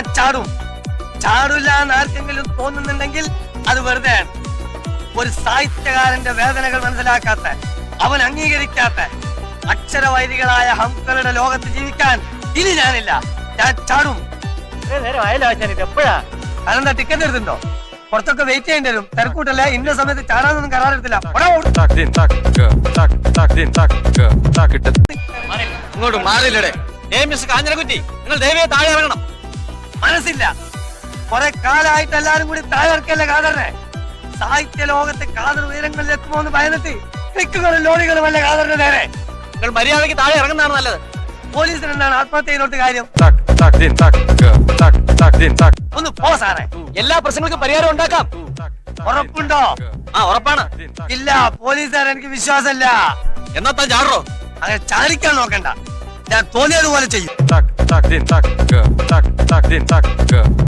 ഞാൻ ചാടും. ചാടില്ല എന്ന് ആർക്കെങ്കിലും തോന്നുന്നുണ്ടെങ്കിൽ അത് വെറുതെ. ഒരു സാഹിത്യകാരന്റെ വേദനകൾ മനസ്സിലാക്കാത്ത, അവൻ അംഗീകരിക്കാത്ത അക്ഷരവൈദികളായ ഹംക്കളുടെ ലോകത്ത് ജീവിക്കാൻ ഇനി ഞാനില്ല. ഞാൻ ചാടും. എപ്പോഴാ അതെന്താ ടിക്കറ്റ് എടുത്തിട്ടുണ്ടോ? കുറച്ചൊക്കെ വെയിറ്റ് ചെയ്യേണ്ടി വരും. തിരക്കൂട്ടല്ല, ഇന്ന സമയത്ത് ചാടാനൊന്നും കരാറെടുത്തില്ല. ഇങ്ങോട്ട് മാറിയില്ലേ മിസ്റ്റർ കാഞ്ഞിരക്കുറ്റി, നിങ്ങൾ ദയവേ താഴെ ഇറങ്ങണം. മനസ്സില്ല. കുറെ കാലമായിട്ട് എല്ലാരും കൂടി താഴെ ഇറക്കല്ലേ കാതറിനെ. സാഹിത്യ ലോകത്തെ കാതർ ഉയരങ്ങളിൽ എത്തുമോ എന്ന് ഭയന്നിട്ട് ട്രിക്കുകളും ലോറികളും അല്ല കാതറിന്റെ നേരെ. നിങ്ങൾ മര്യാദയ്ക്ക് താഴെ ഇറങ്ങുന്നതാണ് നല്ലത്. പോലീസിന് എന്താണ് ആത്മഹത്യ ചെയ്യുന്നോട്ട് കാര്യം? ഒന്ന് പോ സാറേ. എല്ലാ പ്രശ്നങ്ങൾക്കും പരിഹാരം ഉണ്ടാക്കാം. ഉറപ്പുണ്ടോ? ഉറപ്പാണ്. ഇല്ല, പോലീസുകാർ എനിക്ക് വിശ്വാസമില്ല. എന്നാ താൻ ചാടോ? അങ്ങനെ ചാടിക്കാൻ നോക്കണ്ട. ഞാൻ തോന്നിയതുപോലെ ചെയ്യും.